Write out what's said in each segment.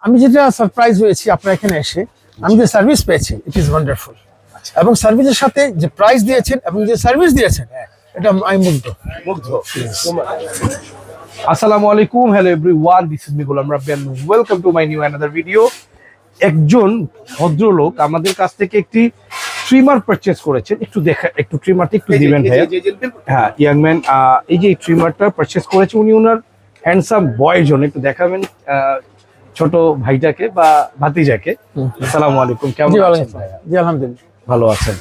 আমি যেটা সারপ্রাইজ হয়েছি আপনার এখানে এসে, আমি যে সার্ভিস পেয়েছি ইট ইজ ওয়ান্ডারফুল, এবং সার্ভিসের সাথে যে প্রাইস দিয়েছেন এবং যে সার্ভিস দিয়েছেন এটা আমি মুগ্ধ। আসসালামু আলাইকুম, hello everyone, this is me Golam Rabbi and welcome to my new another video. একজন ভদ্রলোক আমাদের কাছ থেকে একটি ট্রিমার পারচেজ করেছেন। একটু ট্রিমারটা একটু দিবেন ভাইয়া। হ্যাঁ ইয়াং ম্যান, এই যে ট্রিমারটা পারচেজ করেছে উনি ওনার হ্যান্ডসাম বয়ের জন্য একটু দেখাবেন ছোট ভাইটাকে বা ভাতিজাকে। আসসালামু আলাইকুম, কেমন আছেন ভাইয়া? জি আলহামদুলিল্লাহ ভালো আছেন।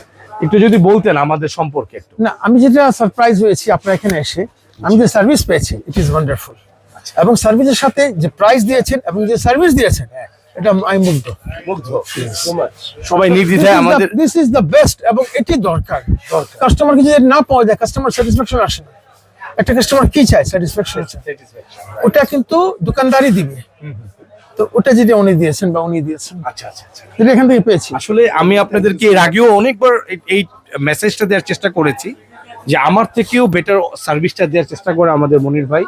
একটু যদি বলতেন আমাদের সম্পর্কে একটু। না, আমি যেটা সারপ্রাইজ হয়েছি আপনার এখানে এসে, আমি যে সার্ভিস পেয়েছি ইট ইজ ওয়ান্ডারফুল, এবং সার্ভিসের সাথে যে প্রাইস দিয়েছেন এবং যে সার্ভিস দিয়েছেন এটা আমি মুগ্ধ। সবাই নির্দ্বিধায় আমাদের দিস ইজ দ্য বেস্ট, এবং এটি দরকার। কাস্টমারকে যদি না পাওয়া যায় কাস্টমার স্যাটিসফ্যাকশন আসে না। একটা কাস্টমার কি চায়? স্যাটিসফ্যাকশন চায়। ওটা কিন্তু দোকানদারই দিবে। তো ওটা যেটা উনি দিয়েছেন বা উনি দিয়েছেন, আচ্ছা আচ্ছা আচ্ছা। যেটা এখান থেকে পেয়েছি। আসলে আমি আপনাদেরকে এর আগেও অনেকবার এই মেসেজটা দেওয়ার চেষ্টা করেছি যে আমার থেকেও বেটার সার্ভিসটা দেওয়ার চেষ্টা করে আমাদের মনির ভাই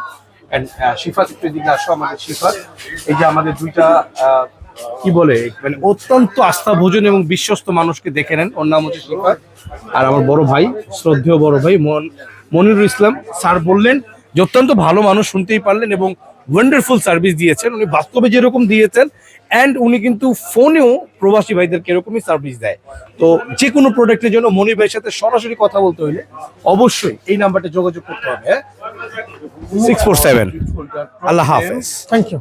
এন্ড শিফাত। একটু এদিকে আসো আমাদের শিফাত। এই যে আমাদের দুইটা কি বলে মানে অত্যন্ত আস্থাভোজন এবং বিশ্বস্ত মানুষকে দেখে নেন। ওর নাম হচ্ছে শিফাত, আর আমার বড় ভাই, শ্রদ্ধেয় বড় ভাই মনিরুল ইসলাম। স্যার বললেন যে অত্যন্ত ভালো মানুষ, শুনতেই পারলেন, এবং ওয়ান্ডারফুল সার্ভিস দিয়েছেন উনি, বাস্তবে যেরকম দিয়েছেন। অ্যান্ড উনি কিন্তু ফোনেও প্রবাসী ভাইদেরকে এরকমই সার্ভিস দেয়। তো যে কোনো প্রোডাক্টের জন্য মনির ভাইয়ের সাথে সরাসরি কথা বলতে হলে অবশ্যই এই নাম্বারটা যোগাযোগ করতে হবে। 647। আল্লাহ হাফেজ। Thank you.